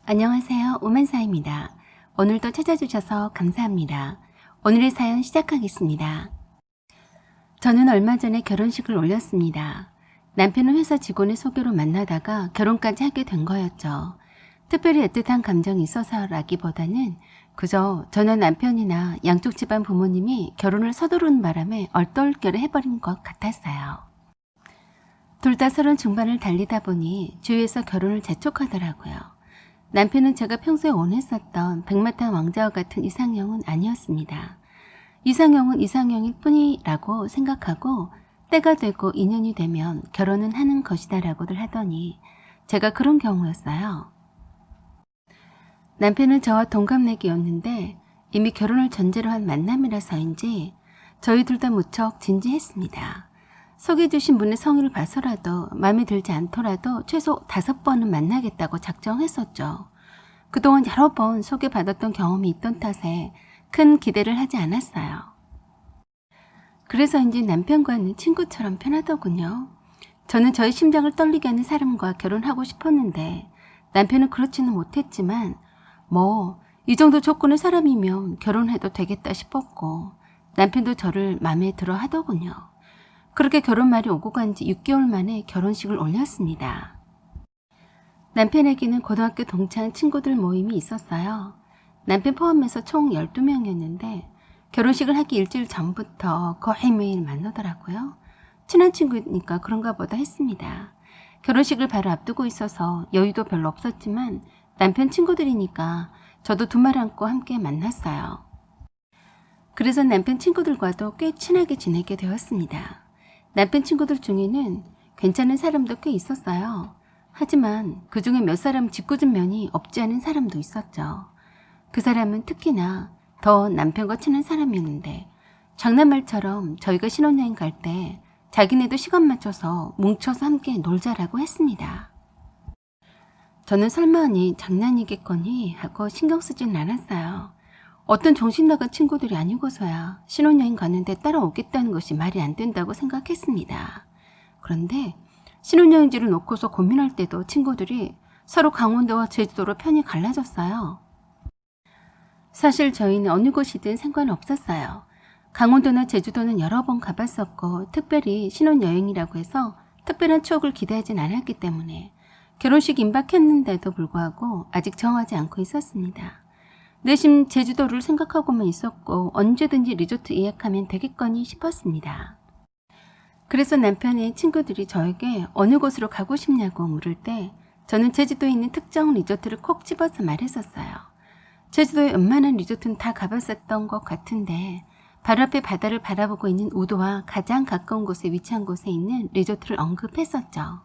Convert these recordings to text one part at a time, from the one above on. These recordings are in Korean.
안녕하세요. 오만사입니다. 오늘도 찾아주셔서 감사합니다. 오늘의 사연 시작하겠습니다. 저는 얼마 전에 결혼식을 올렸습니다. 남편은 회사 직원의 소개로 만나다가 결혼까지 하게 된 거였죠. 특별히 애틋한 감정이 있어서라기보다는 그저 저는 남편이나 양쪽 집안 부모님이 결혼을 서두르는 바람에 얼떨결에 해버린 것 같았어요. 둘 다 30 중반을 달리다 보니 주위에서 결혼을 재촉하더라고요. 남편은 제가 평소에 원했었던 백마탄 왕자와 같은 이상형은 아니었습니다. 이상형은 이상형일 뿐이라고 생각하고 때가 되고 인연이 되면 결혼은 하는 것이다라고들 하더니 제가 그런 경우였어요. 남편은 저와 동갑내기였는데 이미 결혼을 전제로 한 만남이라서인지 저희 둘 다 무척 진지했습니다. 소개해주신 분의 성의를 봐서라도 마음에 들지 않더라도 최소 5번은 만나겠다고 작정했었죠. 그동안 여러 번 소개받았던 경험이 있던 탓에 큰 기대를 하지 않았어요. 그래서인지 남편과는 친구처럼 편하더군요. 저는 저의 심장을 떨리게 하는 사람과 결혼하고 싶었는데 남편은 그렇지는 못했지만 이 정도 조건의 사람이면 결혼해도 되겠다 싶었고 남편도 저를 마음에 들어 하더군요. 그렇게 결혼말이 오고 간 지 6개월 만에 결혼식을 올렸습니다. 남편에게는 고등학교 동창 친구들 모임이 있었어요. 남편 포함해서 총 12명이었는데 결혼식을 하기 일주일 전부터 거의 매일 만나더라고요. 친한 친구니까 그런가 보다 했습니다. 결혼식을 바로 앞두고 있어서 여유도 별로 없었지만 남편 친구들이니까 저도 두 말 안고 함께 만났어요. 그래서 남편 친구들과도 꽤 친하게 지내게 되었습니다. 남편 친구들 중에는 괜찮은 사람도 꽤 있었어요. 하지만 그 중에 몇 사람 짓궂은 면이 없지 않은 사람도 있었죠. 그 사람은 특히나 더 남편과 친한 사람이었는데 장난말처럼 저희가 신혼여행 갈 때 자기네도 시간 맞춰서 뭉쳐서 함께 놀자라고 했습니다. 저는 설마하니 장난이겠거니 하고 신경 쓰진 않았어요. 어떤 정신 나간 친구들이 아니고서야 신혼여행 가는데 따라오겠다는 것이 말이 안 된다고 생각했습니다. 그런데 신혼여행지를 놓고서 고민할 때도 친구들이 서로 강원도와 제주도로 편이 갈라졌어요. 사실 저희는 어느 곳이든 상관없었어요. 강원도나 제주도는 여러 번 가봤었고 특별히 신혼여행이라고 해서 특별한 추억을 기대하진 않았기 때문에 결혼식 임박했는데도 불구하고 아직 정하지 않고 있었습니다. 내심 제주도를 생각하고만 있었고 언제든지 리조트 예약하면 되겠거니 싶었습니다. 그래서 남편의 친구들이 저에게 어느 곳으로 가고 싶냐고 물을 때 저는 제주도에 있는 특정 리조트를 콕 집어서 말했었어요. 제주도의 웬만한 리조트는 다 가봤었던 것 같은데 바로 앞에 바다를 바라보고 있는 우도와 가장 가까운 곳에 위치한 곳에 있는 리조트를 언급했었죠.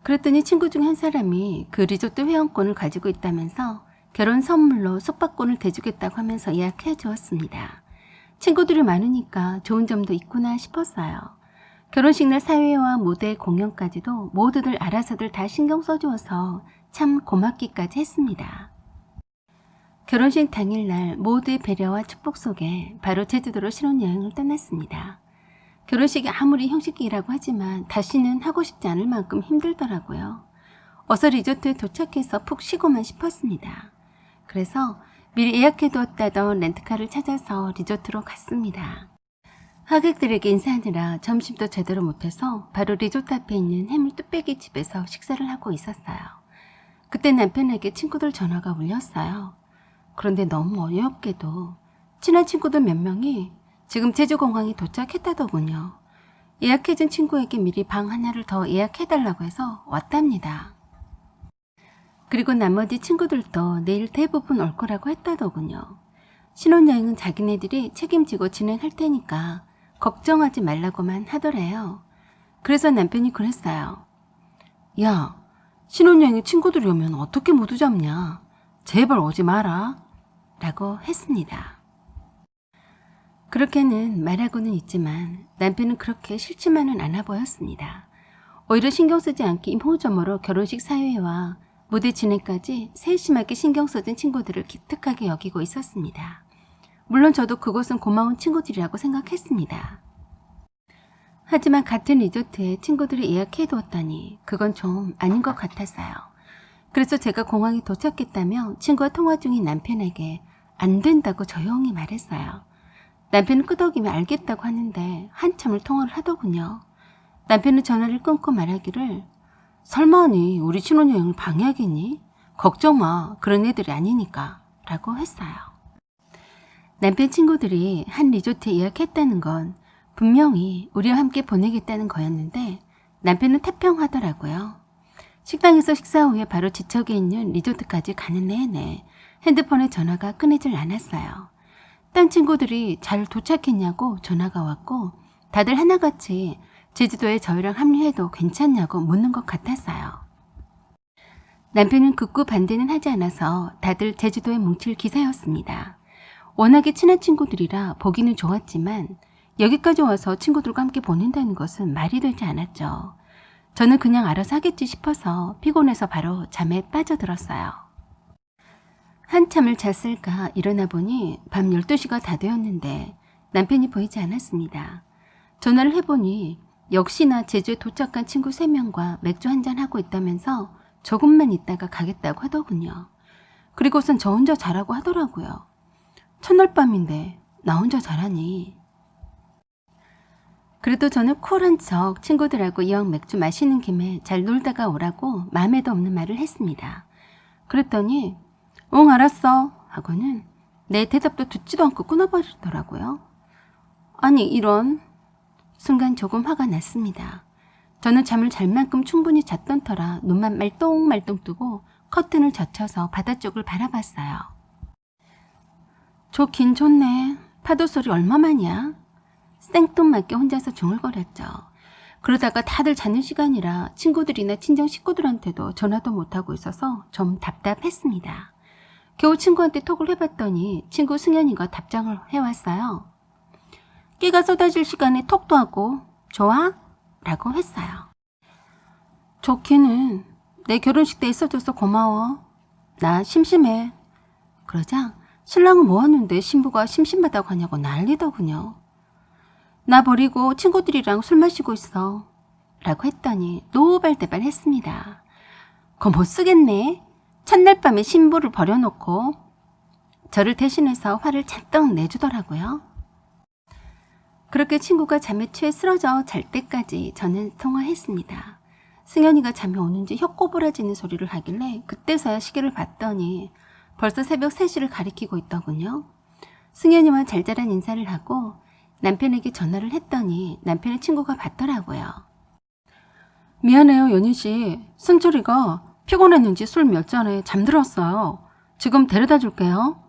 그랬더니 친구 중 한 사람이 그 리조트 회원권을 가지고 있다면서 결혼 선물로 숙박권을 대주겠다고 하면서 예약해 주었습니다. 친구들이 많으니까 좋은 점도 있구나 싶었어요. 결혼식 날 사회와 무대 공연까지도 모두들 알아서들 다 신경 써주어서 참 고맙기까지 했습니다. 결혼식 당일날 모두의 배려와 축복 속에 바로 제주도로 신혼여행을 떠났습니다. 결혼식이 아무리 형식이라고 하지만 다시는 하고 싶지 않을 만큼 힘들더라고요. 어서 리조트에 도착해서 푹 쉬고만 싶었습니다. 그래서 미리 예약해두었다던 렌트카를 찾아서 리조트로 갔습니다. 하객들에게 인사하느라 점심도 제대로 못해서 바로 리조트 앞에 있는 해물 뚝배기 집에서 식사를 하고 있었어요. 그때 남편에게 친구들 전화가 울렸어요. 그런데 너무 어이없게도 친한 친구들 몇 명이 지금 제주공항에 도착했다더군요. 예약해준 친구에게 미리 방 하나를 더 예약해달라고 해서 왔답니다. 그리고 나머지 친구들도 내일 대부분 올 거라고 했다더군요. 신혼여행은 자기네들이 책임지고 진행할 테니까 걱정하지 말라고만 하더래요. 그래서 남편이 그랬어요. 야, 신혼여행에 친구들이 오면 어떻게 모두 잡냐? 제발 오지 마라. 라고 했습니다. 그렇게는 말하고는 있지만 남편은 그렇게 싫지만은 않아 보였습니다. 오히려 신경 쓰지 않기 이모저모로 결혼식 사회와 무대 진행까지 세심하게 신경 써준 친구들을 기특하게 여기고 있었습니다. 물론 저도 그곳은 고마운 친구들이라고 생각했습니다. 하지만 같은 리조트에 친구들이 예약해두었다니 그건 좀 아닌 것 같았어요. 그래서 제가 공항에 도착했다며 친구와 통화 중인 남편에게 안 된다고 조용히 말했어요. 남편은 끄덕이며 알겠다고 하는데 한참을 통화를 하더군요. 남편은 전화를 끊고 말하기를 설마니 우리 신혼여행을 방해하겠니? 걱정 마. 그런 애들이 아니니까 라고 했어요. 남편 친구들이 한 리조트에 예약했다는 건 분명히 우리와 함께 보내겠다는 거였는데 남편은 태평하더라고요. 식당에서 식사 후에 바로 지척에 있는 리조트까지 가는 내내 핸드폰에 전화가 끊이질 않았어요. 딴 친구들이 잘 도착했냐고 전화가 왔고 다들 하나같이 제주도에 저희랑 합류해도 괜찮냐고 묻는 것 같았어요. 남편은 극구 반대는 하지 않아서 다들 제주도에 뭉칠 기세였습니다. 워낙에 친한 친구들이라 보기는 좋았지만 여기까지 와서 친구들과 함께 보낸다는 것은 말이 되지 않았죠. 저는 그냥 알아서 하겠지 싶어서 피곤해서 바로 잠에 빠져들었어요. 한참을 잤을까 일어나 보니 밤 12시가 다 되었는데 남편이 보이지 않았습니다. 전화를 해보니 역시나 제주에 도착한 친구 3명과 맥주 한잔 하고 있다면서 조금만 있다가 가겠다고 하더군요. 그리고선 저 혼자 자라고 하더라고요. 첫날 밤인데 나 혼자 자라니. 그래도 저는 쿨한 척 친구들하고 이왕 맥주 마시는 김에 잘 놀다가 오라고 마음에도 없는 말을 했습니다. 그랬더니 응 알았어 하고는 내 대답도 듣지도 않고 끊어버리더라고요. 아니 이런. 순간 조금 화가 났습니다. 저는 잠을 잘 만큼 충분히 잤던 터라 눈만 말똥말똥 뜨고 커튼을 젖혀서 바다 쪽을 바라봤어요. 좋긴 좋네. 파도 소리 얼마만이야? 생뚱맞게 혼자서 중얼거렸죠. 그러다가 다들 자는 시간이라 친구들이나 친정 식구들한테도 전화도 못하고 있어서 좀 답답했습니다. 겨우 친구한테 톡을 해봤더니 친구 승현이가 답장을 해왔어요. 끼가 쏟아질 시간에 톡도 하고 좋아? 라고 했어요. 좋기는 내 결혼식 때 있어줘서 고마워. 나 심심해. 그러자 신랑은 뭐하는데 신부가 심심하다고 하냐고 난리더군요. 나 버리고 친구들이랑 술 마시고 있어. 라고 했더니 노발대발했습니다. 그거 못 쓰겠네. 첫날 밤에 신부를 버려놓고. 저를 대신해서 화를 잔뜩 내주더라고요. 그렇게 친구가 잠에 취해 쓰러져 잘 때까지 저는 통화했습니다. 승현이가 잠이 오는지 혀 꼬부라지는 소리를 하길래 그때서야 시계를 봤더니 벌써 새벽 3시를 가리키고 있더군요. 승현이와 잘잘한 인사를 하고 남편에게 전화를 했더니 남편의 친구가 받더라고요. 미안해요 연희씨. 승철이가 피곤했는지 술 몇 잔에 잠들었어요. 지금 데려다 줄게요.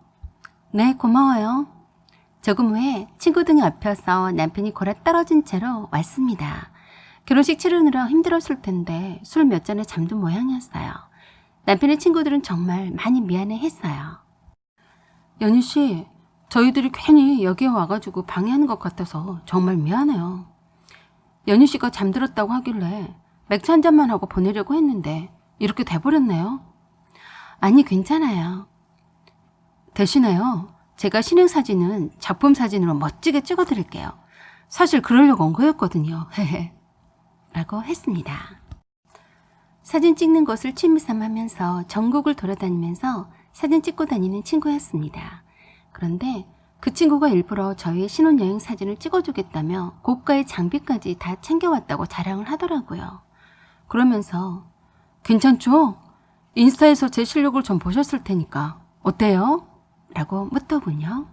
네 고마워요. 조금 후에 친구 등에 업혀서 남편이 골아 떨어진 채로 왔습니다. 결혼식 치르느라 힘들었을 텐데 술 몇 잔에 잠든 모양이었어요. 남편의 친구들은 정말 많이 미안해했어요. 연희씨, 저희들이 괜히 여기에 와가지고 방해하는 것 같아서 정말 미안해요. 연희씨가 잠들었다고 하길래 맥주 한 잔만 하고 보내려고 했는데 이렇게 돼버렸네요. 아니 괜찮아요. 대신에요. 제가 신행사진은 작품 사진으로 멋지게 찍어드릴게요. 사실 그러려고 온 거였거든요. 라고 했습니다. 사진 찍는 것을 취미삼아 하면서 전국을 돌아다니면서 사진 찍고 다니는 친구였습니다. 그런데 그 친구가 일부러 저희의 신혼여행 사진을 찍어주겠다며 고가의 장비까지 다 챙겨왔다고 자랑을 하더라고요. 그러면서 괜찮죠? 인스타에서 제 실력을 좀 보셨을 테니까 어때요? 라고 묻더군요.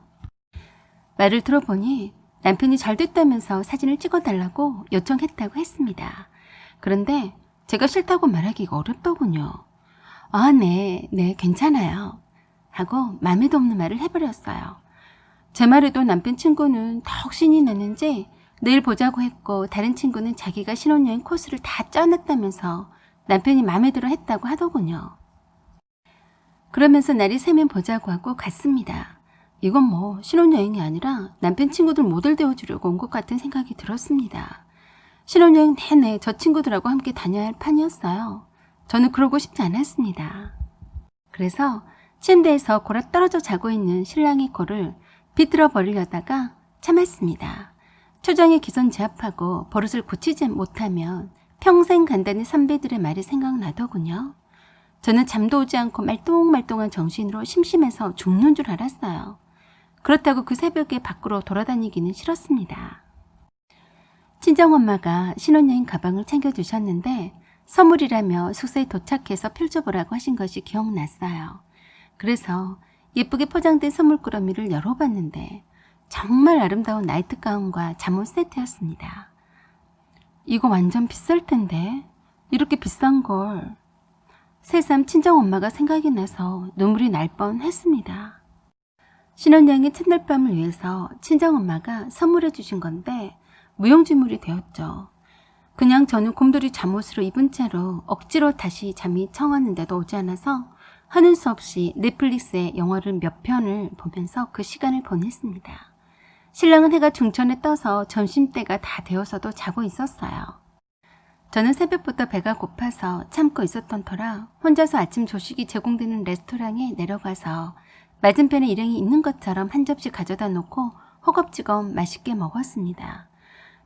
말을 들어보니 남편이 잘 됐다면서 사진을 찍어달라고 요청했다고 했습니다. 그런데 제가 싫다고 말하기가 어렵더군요. 아, 네, 괜찮아요. 하고 마음에도 없는 말을 해버렸어요. 제 말에도 남편 친구는 더욱 신이 나는지 내일 보자고 했고 다른 친구는 자기가 신혼여행 코스를 다 짜놨다면서 남편이 마음에 들어 했다고 하더군요. 그러면서 날이 새면 보자고 하고 갔습니다. 이건 뭐 신혼여행이 아니라 남편 친구들 모델 되어주려고 온 것 같은 생각이 들었습니다. 신혼여행 내내 저 친구들하고 함께 다녀야 할 판이었어요. 저는 그러고 싶지 않았습니다. 그래서 침대에서 골아 떨어져 자고 있는 신랑의 코를 비틀어 버리려다가 참았습니다. 초장에 기선제압하고 버릇을 고치지 못하면 평생 간다는 선배들의 말이 생각나더군요. 저는 잠도 오지 않고 말똥말똥한 정신으로 심심해서 죽는 줄 알았어요. 그렇다고 그 새벽에 밖으로 돌아다니기는 싫었습니다. 친정엄마가 신혼여행 가방을 챙겨주셨는데 선물이라며 숙소에 도착해서 펼쳐보라고 하신 것이 기억났어요. 그래서 예쁘게 포장된 선물꾸러미를 열어봤는데 정말 아름다운 나이트 가운과 잠옷 세트였습니다. 이거 완전 비쌀 텐데 이렇게 비싼 걸. 새삼 친정엄마가 생각이 나서 눈물이 날 뻔했습니다. 신혼여행의 첫날 밤을 위해서 친정엄마가 선물해 주신 건데 무용지물이 되었죠. 그냥 저는 곰돌이 잠옷으로 입은 채로 억지로 다시 잠이 청하는데도 오지 않아서 하는 수 없이 넷플릭스의 영화를 몇 편을 보면서 그 시간을 보냈습니다. 신랑은 해가 중천에 떠서 점심때가 다 되어서도 자고 있었어요. 저는 새벽부터 배가 고파서 참고 있었던 터라 혼자서 아침 조식이 제공되는 레스토랑에 내려가서 맞은편에 일행이 있는 것처럼 한 접시 가져다 놓고 허겁지겁 맛있게 먹었습니다.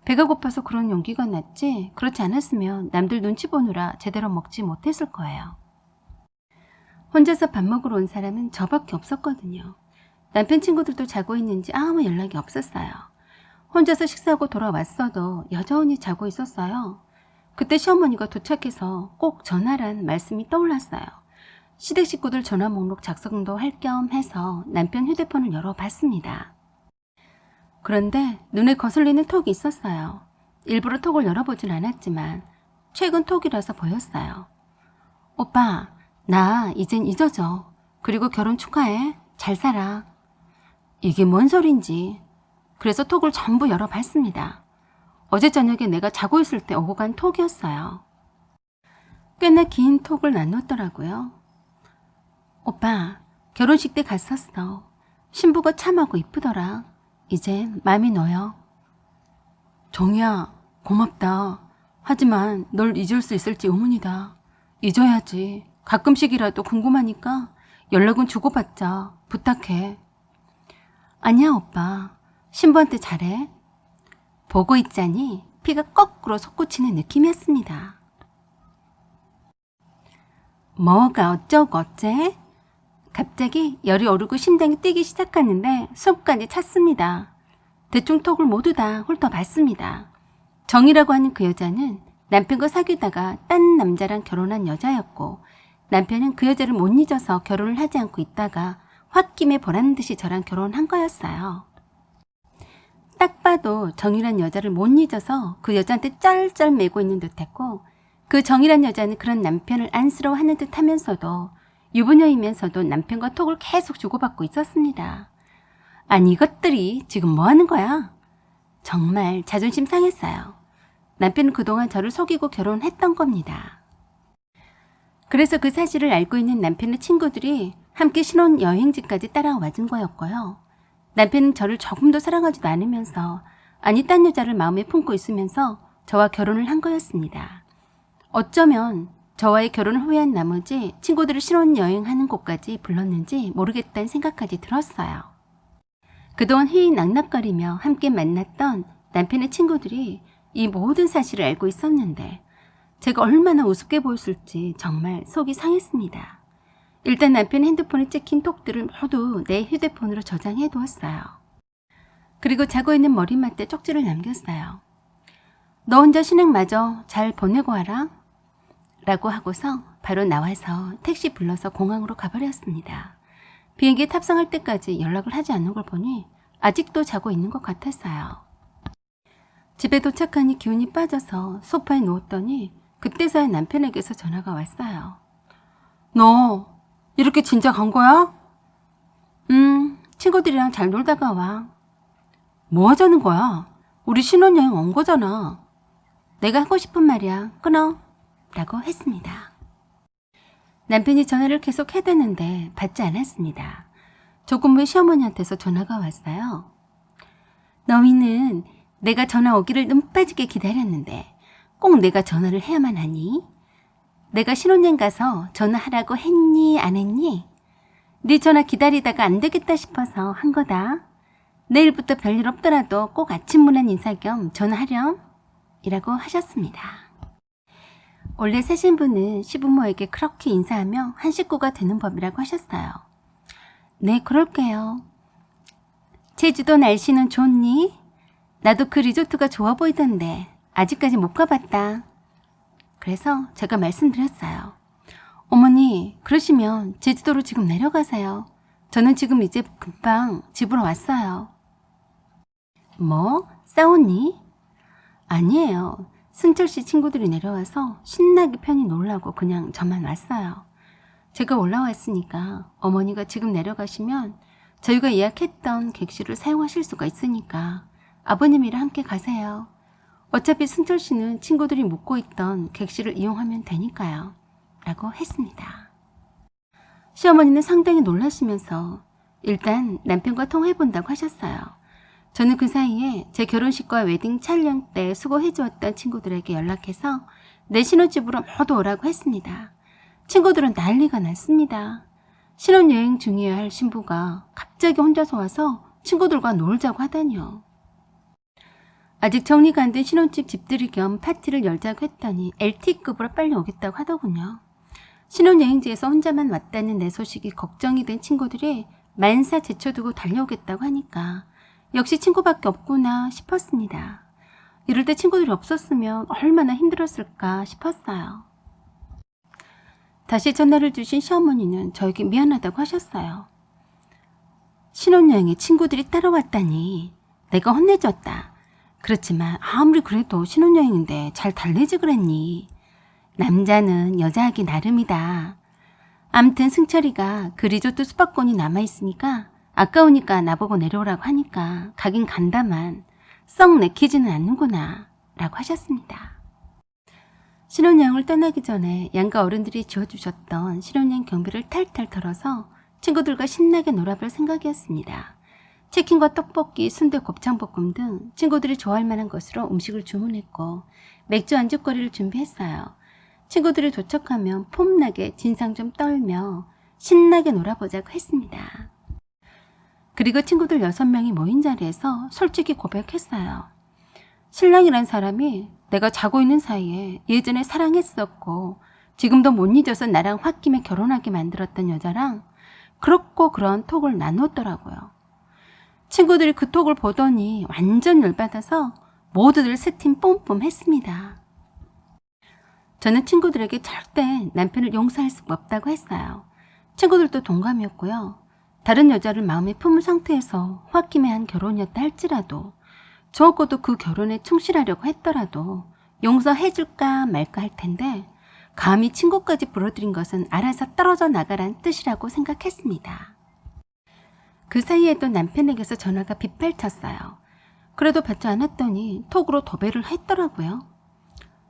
배가 고파서 그런 용기가 났지 그렇지 않았으면 남들 눈치 보느라 제대로 먹지 못했을 거예요. 혼자서 밥 먹으러 온 사람은 저밖에 없었거든요. 남편 친구들도 자고 있는지 아무 연락이 없었어요. 혼자서 식사하고 돌아왔어도 여전히 자고 있었어요. 그때 시어머니가 도착해서 꼭 전화란 말씀이 떠올랐어요. 시댁 식구들 전화 목록 작성도 할 겸 해서 남편 휴대폰을 열어봤습니다. 그런데 눈에 거슬리는 톡이 있었어요. 일부러 톡을 열어보진 않았지만 최근 톡이라서 보였어요. 오빠, 나 이젠 잊어져. 그리고 결혼 축하해. 잘 살아. 이게 뭔 소린지. 그래서 톡을 전부 열어봤습니다. 어제 저녁에 내가 자고 있을 때 오고 간 톡이었어요. 꽤나 긴 톡을 나눴더라고요. 오빠, 결혼식 때 갔었어. 신부가 참하고 이쁘더라. 이젠 맘이 너여. 정희야, 고맙다. 하지만 널 잊을 수 있을지 의문이다. 잊어야지. 가끔씩이라도 궁금하니까 연락은 주고받자. 부탁해. 아니야, 오빠. 신부한테 잘해. 보고 있자니 피가 거꾸로 솟구치는 느낌이었습니다. 뭐가 어쩌고 어째? 갑자기 열이 오르고 심장이 뛰기 시작하는데 숨까지 찼습니다. 대충 톡을 모두 다 훑어봤습니다. 정이라고 하는 그 여자는 남편과 사귀다가 딴 남자랑 결혼한 여자였고 남편은 그 여자를 못 잊어서 결혼을 하지 않고 있다가 홧김에 보란 듯이 저랑 결혼한 거였어요. 딱 봐도 정이란 여자를 못 잊어서 그 여자한테 쩔쩔 매고 있는 듯했고 그 정이란 여자는 그런 남편을 안쓰러워하는 듯 하면서도 유부녀이면서도 남편과 톡을 계속 주고받고 있었습니다. 아니 이것들이 지금 뭐 하는 거야? 정말 자존심 상했어요. 남편은 그동안 저를 속이고 결혼했던 겁니다. 그래서 그 사실을 알고 있는 남편의 친구들이 함께 신혼여행지까지 따라와 준 거였고요. 남편은 저를 조금도 사랑하지도 않으면서 아니 딴 여자를 마음에 품고 있으면서 저와 결혼을 한 거였습니다. 어쩌면 저와의 결혼을 후회한 나머지 친구들을 신혼여행하는 곳까지 불렀는지 모르겠다는 생각까지 들었어요. 그동안 희희낙낙거리며 함께 만났던 남편의 친구들이 이 모든 사실을 알고 있었는데 제가 얼마나 우습게 보였을지 정말 속이 상했습니다. 일단 남편의 핸드폰에 찍힌 톡들을 모두 내 휴대폰으로 저장해 두었어요. 그리고 자고 있는 머리맡에 쪽지를 남겼어요. 너 혼자 신행마저 잘 보내고 와라. 라고 하고서 바로 나와서 택시 불러서 공항으로 가버렸습니다. 비행기에 탑승할 때까지 연락을 하지 않는 걸 보니 아직도 자고 있는 것 같았어요. 집에 도착하니 기운이 빠져서 소파에 누웠더니 그때서야 남편에게서 전화가 왔어요. 너 이렇게 진짜 간 거야? 친구들이랑 잘 놀다가 와. 뭐 하자는 거야? 우리 신혼여행 온 거잖아. 내가 하고 싶은 말이야. 끊어. 라고 했습니다. 남편이 전화를 계속 해대는데 받지 않았습니다. 조금 후에 시어머니한테서 전화가 왔어요. 너희는 내가 전화 오기를 눈 빠지게 기다렸는데 꼭 내가 전화를 해야만 하니? 내가 신혼여행 가서 전화하라고 했니 안 했니? 네 전화 기다리다가 안 되겠다 싶어서 한 거다. 내일부터 별일 없더라도 꼭 아침 문안 인사 겸 전화하렴. 이라고 하셨습니다. 원래 새 신부는 시부모에게 그렇게 인사하며 한 식구가 되는 법이라고 하셨어요. 네, 그럴게요. 제주도 날씨는 좋니? 나도 그 리조트가 좋아 보이던데 아직까지 못 가봤다. 그래서 제가 말씀드렸어요. 어머니, 그러시면 제주도로 지금 내려가세요. 저는 지금 이제 금방 집으로 왔어요. 뭐? 싸웠니? 아니에요. 승철 씨 친구들이 내려와서 신나게 편히 놀라고 그냥 저만 왔어요. 제가 올라왔으니까 어머니가 지금 내려가시면 저희가 예약했던 객실을 사용하실 수가 있으니까 아버님이랑 함께 가세요. 어차피 승철 씨는 친구들이 묵고 있던 객실을 이용하면 되니까요. 라고 했습니다. 시어머니는 상당히 놀라시면서 일단 남편과 통화해본다고 하셨어요. 저는 그 사이에 제 결혼식과 웨딩 촬영 때 수고해주었던 친구들에게 연락해서 내 신혼집으로 모두 오라고 했습니다. 친구들은 난리가 났습니다. 신혼여행 중이어야 할 신부가 갑자기 혼자서 와서 친구들과 놀자고 하다니요. 아직 정리가 안 된 신혼집 집들이 겸 파티를 열자고 했더니 LTE급으로 빨리 오겠다고 하더군요. 신혼여행지에서 혼자만 왔다는 내 소식이 걱정이 된 친구들이 만사 제쳐두고 달려오겠다고 하니까 역시 친구밖에 없구나 싶었습니다. 이럴 때 친구들이 없었으면 얼마나 힘들었을까 싶었어요. 다시 전화를 주신 시어머니는 저에게 미안하다고 하셨어요. 신혼여행에 친구들이 따라왔다니 내가 혼내줬다. 그렇지만 아무리 그래도 신혼여행인데 잘 달래지 그랬니? 남자는 여자하기 나름이다. 암튼 승철이가 그 리조트 숙박권이 남아있으니까 아까우니까 나보고 내려오라고 하니까 가긴 간다만 썩 내키지는 않는구나 라고 하셨습니다. 신혼여행을 떠나기 전에 양가 어른들이 지어주셨던 신혼여행 경비를 탈탈 털어서 친구들과 신나게 놀아볼 생각이었습니다. 치킨과 떡볶이, 순대, 곱창볶음 등 친구들이 좋아할 만한 것으로 음식을 주문했고 맥주 안주거리를 준비했어요. 친구들이 도착하면 폼나게 진상 좀 떨며 신나게 놀아보자고 했습니다. 그리고 친구들 6명이 모인 자리에서 솔직히 고백했어요. 신랑이란 사람이 내가 자고 있는 사이에 예전에 사랑했었고 지금도 못 잊어서 나랑 홧김에 결혼하게 만들었던 여자랑 그렇고 그런 톡을 나눴더라고요. 친구들이 그 톡을 보더니 완전 열받아서 모두들 스팀 뿜뿜 했습니다. 저는 친구들에게 절대 남편을 용서할 수가 없다고 했어요. 친구들도 동감이었고요. 다른 여자를 마음에 품은 상태에서 홧김에 한 결혼이었다 할지라도 적어도 그 결혼에 충실하려고 했더라도 용서해줄까 말까 할 텐데 감히 친구까지 불러들인 것은 알아서 떨어져 나가란 뜻이라고 생각했습니다. 그 사이에도 남편에게서 전화가 빗발쳤어요. 그래도 받지 않았더니 톡으로 도배를 했더라고요.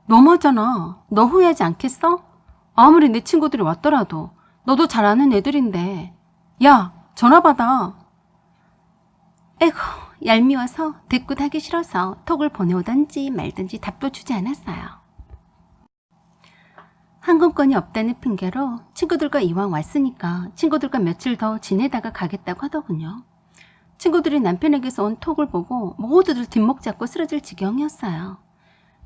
너무하잖아. 너 후회하지 않겠어? 아무리 내 친구들이 왔더라도 너도 잘 아는 애들인데 야, 전화 받아. 에고, 얄미워서 대꾸하기 싫어서 톡을 보내오든지 말든지 답도 주지 않았어요. 항공권이 없다는 핑계로 친구들과 이왕 왔으니까 친구들과 며칠 더 지내다가 가겠다고 하더군요. 친구들이 남편에게서 온 톡을 보고 모두들 뒷목 잡고 쓰러질 지경이었어요.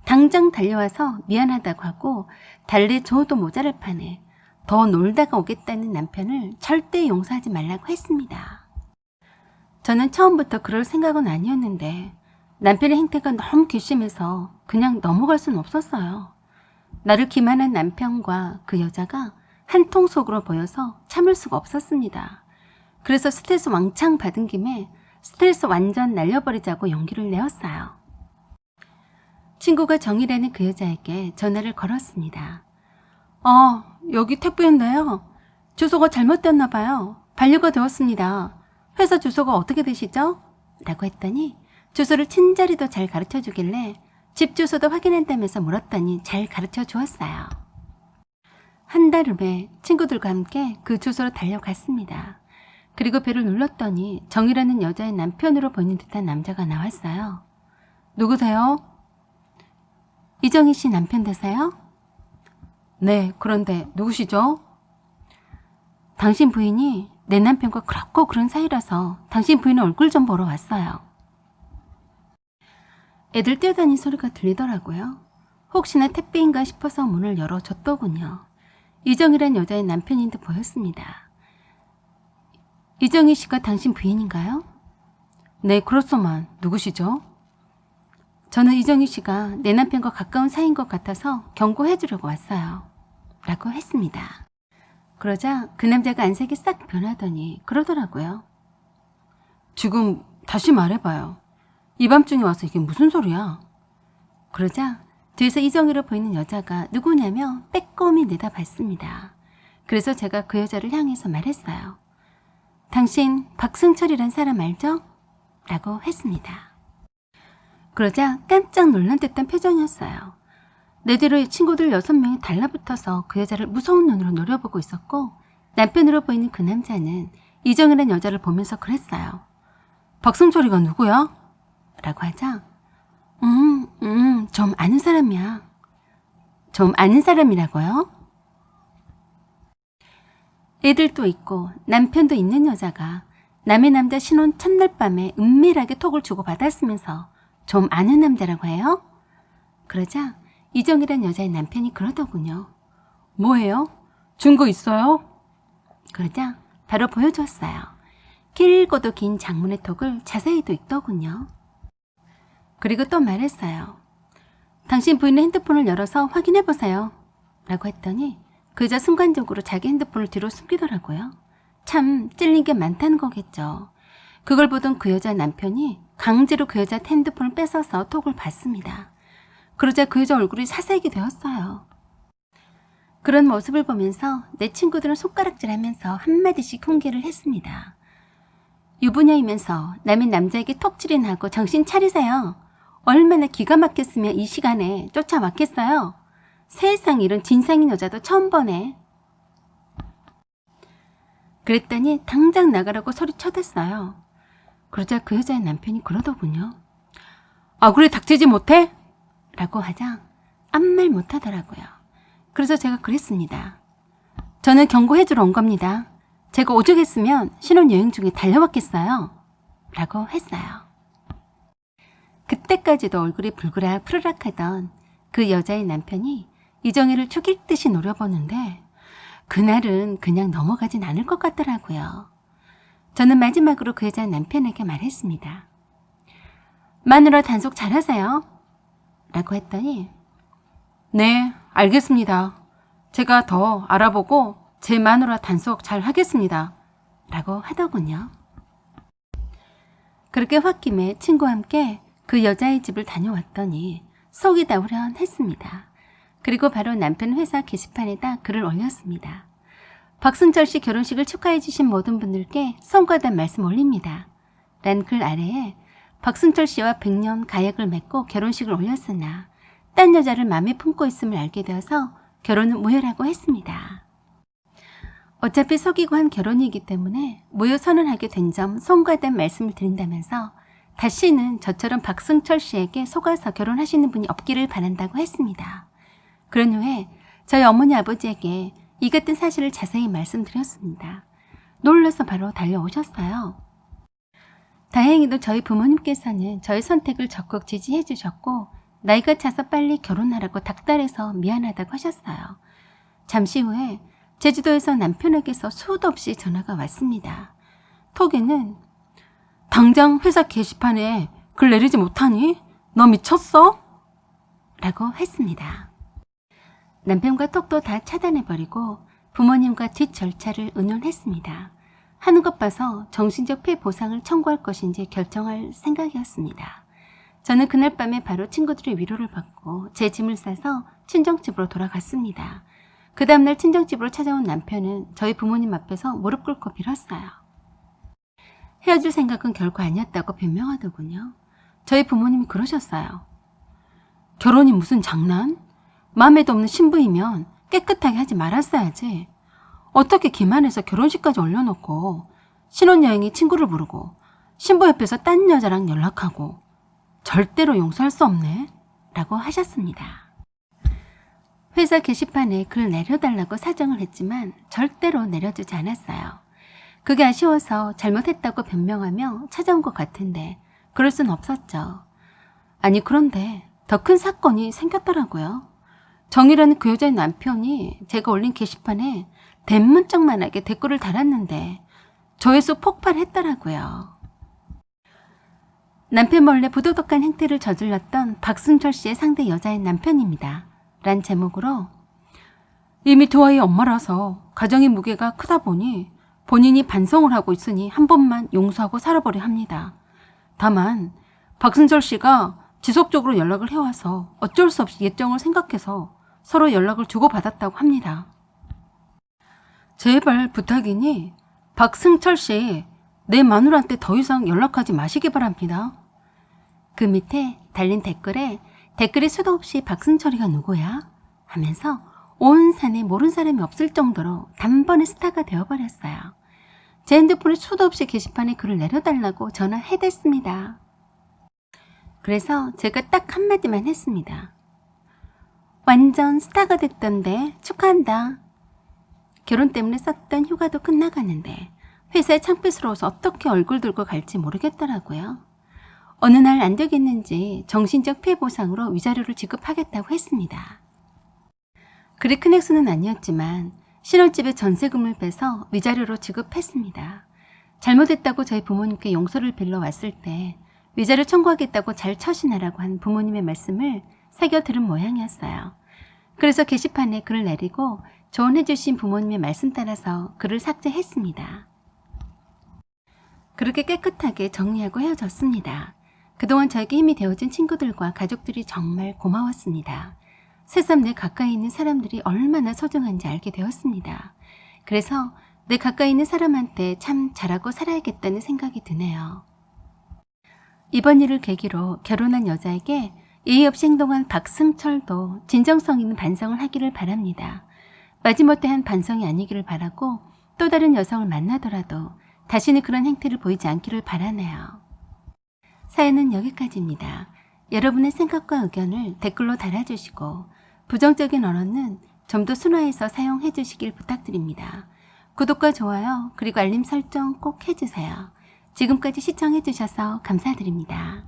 당장 달려와서 미안하다고 하고 달래줘도 모자랄 판에 더 놀다가 오겠다는 남편을 절대 용서하지 말라고 했습니다. 저는 처음부터 그럴 생각은 아니었는데 남편의 행태가 너무 괘씸해서 그냥 넘어갈 수는 없었어요. 나를 기만한 남편과 그 여자가 한 통 속으로 보여서 참을 수가 없었습니다. 그래서 스트레스 왕창 받은 김에 스트레스 완전 날려버리자고 용기를 내었어요. 친구가 정이라는 그 여자에게 전화를 걸었습니다. 여기 택배인데요. 주소가 잘못됐나 봐요. 반려가 되었습니다. 회사 주소가 어떻게 되시죠? 라고 했더니 주소를 친절히도 잘 가르쳐 주길래 집 주소도 확인한다면서 물었더니 잘 가르쳐 주었어요. 한 달 후에 친구들과 함께 그 주소로 달려갔습니다. 그리고 배를 눌렀더니 정이라는 여자의 남편으로 보이는 듯한 남자가 나왔어요. 누구세요? 이정희 씨 남편 되세요? 네, 그런데 누구시죠? 당신 부인이 내 남편과 그렇고 그런 사이라서 당신 부인의 얼굴 좀 보러 왔어요. 애들 뛰어다니는 소리가 들리더라고요. 혹시나 택배인가 싶어서 문을 열어줬더군요. 이정이란 여자의 남편인 듯 보였습니다. 이정희 씨가 당신 부인인가요? 네, 그렇소만. 누구시죠? 저는 이정희 씨가 내 남편과 가까운 사이인 것 같아서 경고해 주려고 왔어요. 라고 했습니다. 그러자 그 남자가 안색이 싹 변하더니 그러더라고요. 지금 다시 말해봐요. 이 밤중에 와서 이게 무슨 소리야? 그러자 뒤에서 이정희로 보이는 여자가 누구냐며 빼꼼히 내다봤습니다. 그래서 제가 그 여자를 향해서 말했어요. 당신 박승철이란 사람 알죠? 라고 했습니다. 그러자 깜짝 놀란 듯한 표정이었어요. 내 뒤로 친구들 6명이 달라붙어서 그 여자를 무서운 눈으로 노려보고 있었고 남편으로 보이는 그 남자는 이정이란 여자를 보면서 그랬어요. 박승철이가 누구야? 라고 하자 좀 아는 사람이야. 좀 아는 사람이라고요? 애들도 있고 남편도 있는 여자가 남의 남자 신혼 첫날 밤에 은밀하게 톡을 주고받았으면서 좀 아는 남자라고 해요? 그러자 이정이란 여자의 남편이 그러더군요. 뭐예요? 증거 있어요? 그러자 바로 보여줬어요. 길고도 긴 장문의 톡을 자세히도 읽더군요. 그리고 또 말했어요. 당신 부인의 핸드폰을 열어서 확인해보세요. 라고 했더니 그 여자 순간적으로 자기 핸드폰을 뒤로 숨기더라고요. 참 찔린 게 많다는 거겠죠. 그걸 보던 그 여자 남편이 강제로 그 여자 핸드폰을 뺏어서 톡을 봤습니다. 그러자 그 여자 얼굴이 사색이 되었어요. 그런 모습을 보면서 내 친구들은 손가락질하면서 한마디씩 훈계를 했습니다. 유부녀이면서 남의 남자에게 톡질이나 하고 정신 차리세요. 얼마나 기가 막혔으면 이 시간에 쫓아왔겠어요. 세상 이런 진상인 여자도 처음 보네. 그랬더니 당장 나가라고 소리쳐댔어요. 그러자 그 여자의 남편이 그러더군요. 아 그래 닥치지 못해? 라고 하자 아무 말 못하더라고요. 그래서 제가 그랬습니다. 저는 경고해주러 온 겁니다. 제가 오죽했으면 신혼여행 중에 달려왔겠어요. 라고 했어요. 그때까지도 얼굴이 불그락 푸르락하던 그 여자의 남편이 이정희를 죽일 듯이 노려보는데 그날은 그냥 넘어가진 않을 것 같더라고요. 저는 마지막으로 그 여자 남편에게 말했습니다. 마누라 단속 잘하세요. 라고 했더니 네, 알겠습니다. 제가 더 알아보고 제 마누라 단속 잘 하겠습니다. 라고 하더군요. 그렇게 홧김에 친구와 함께 그 여자의 집을 다녀왔더니 속이 다 후련했습니다. 그리고 바로 남편 회사 게시판에다 글을 올렸습니다. 박승철 씨 결혼식을 축하해 주신 모든 분들께 송구하다는 말씀 올립니다. 란 글 아래에 박승철 씨와 100년 가약을 맺고 결혼식을 올렸으나 딴 여자를 마음에 품고 있음을 알게 되어서 결혼은 무효라고 했습니다. 어차피 속이고 한 결혼이기 때문에 무효 선언하게 된 점 송구하다는 말씀을 드린다면서 다시는 저처럼 박승철 씨에게 속아서 결혼하시는 분이 없기를 바란다고 했습니다. 그런 후에 저희 어머니 아버지에게 이 같은 사실을 자세히 말씀드렸습니다. 놀라서 바로 달려오셨어요. 다행히도 저희 부모님께서는 저의 선택을 적극 지지해 주셨고 나이가 차서 빨리 결혼하라고 닥달해서 미안하다고 하셨어요. 잠시 후에 제주도에서 남편에게서 수도 없이 전화가 왔습니다. 톡에는 당장 회사 게시판에 글 내리지 못하니? 너 미쳤어? 라고 했습니다. 남편과 톡도 다 차단해버리고 부모님과 뒷 절차를 의논했습니다. 하는 것 봐서 정신적 피해 보상을 청구할 것인지 결정할 생각이었습니다. 저는 그날 밤에 바로 친구들의 위로를 받고 제 짐을 싸서 친정집으로 돌아갔습니다. 그 다음날 친정집으로 찾아온 남편은 저희 부모님 앞에서 무릎 꿇고 빌었어요. 헤어질 생각은 결코 아니었다고 변명하더군요. 저희 부모님이 그러셨어요. 결혼이 무슨 장난? 마음에도 없는 신부이면 깨끗하게 하지 말았어야지. 어떻게 기만해서 결혼식까지 올려놓고 신혼여행에 친구를 부르고 신부 옆에서 딴 여자랑 연락하고 절대로 용서할 수 없네 라고 하셨습니다. 회사 게시판에 글 내려달라고 사정을 했지만 절대로 내려주지 않았어요. 그게 아쉬워서 잘못했다고 변명하며 찾아온 것 같은데 그럴 순 없었죠. 아니 그런데 더 큰 사건이 생겼더라고요. 정이라는 그 여자의 남편이 제가 올린 게시판에 대문짝만하게 댓글을 달았는데 조회수 폭발했더라고요. 남편 몰래 부도덕한 행태를 저질렀던 박승철 씨의 상대 여자의 남편입니다. 란 제목으로 이미 두 아이의 엄마라서 가정의 무게가 크다 보니 본인이 반성을 하고 있으니 한 번만 용서하고 살아보려 합니다. 다만 박승철 씨가 지속적으로 연락을 해와서 어쩔 수 없이 예정을 생각해서 서로 연락을 주고받았다고 합니다. 제발 부탁이니 박승철 씨, 내 마누라한테 더 이상 연락하지 마시기 바랍니다. 그 밑에 달린 댓글에 수도 없이 박승철이가 누구야? 하면서 온 산에 모르는 사람이 없을 정도로 단번에 스타가 되어버렸어요. 제 핸드폰에 수도 없이 게시판에 글을 내려달라고 전화해댔습니다. 그래서 제가 딱 한마디만 했습니다. 완전 스타가 됐던데 축하한다. 결혼 때문에 썼던 휴가도 끝나가는데 회사에 창피스러워서 어떻게 얼굴 들고 갈지 모르겠더라고요. 어느 날 안 되겠는지 정신적 피해 보상으로 위자료를 지급하겠다고 했습니다. 그리 큰 액수는 아니었지만 신혼집에 전세금을 빼서 위자료로 지급했습니다. 잘못했다고 저희 부모님께 용서를 빌러 왔을 때 위자료 청구하겠다고 잘 처신하라고 한 부모님의 말씀을 새겨 들은 모양이었어요. 그래서 게시판에 글을 내리고 조언해주신 부모님의 말씀 따라서 글을 삭제했습니다. 그렇게 깨끗하게 정리하고 헤어졌습니다. 그동안 저에게 힘이 되어준 친구들과 가족들이 정말 고마웠습니다. 새삼 내 가까이 있는 사람들이 얼마나 소중한지 알게 되었습니다. 그래서 내 가까이 있는 사람한테 참 잘하고 살아야겠다는 생각이 드네요. 이번 일을 계기로 결혼한 여자에게 예의 없이 행동한 박승철도 진정성 있는 반성을 하기를 바랍니다. 마지못해 반성이 아니기를 바라고 또 다른 여성을 만나더라도 다시는 그런 행태를 보이지 않기를 바라네요. 사연은 여기까지입니다. 여러분의 생각과 의견을 댓글로 달아주시고 부정적인 언어는 좀 더 순화해서 사용해 주시길 부탁드립니다. 구독과 좋아요 그리고 알림 설정 꼭 해주세요. 지금까지 시청해 주셔서 감사드립니다.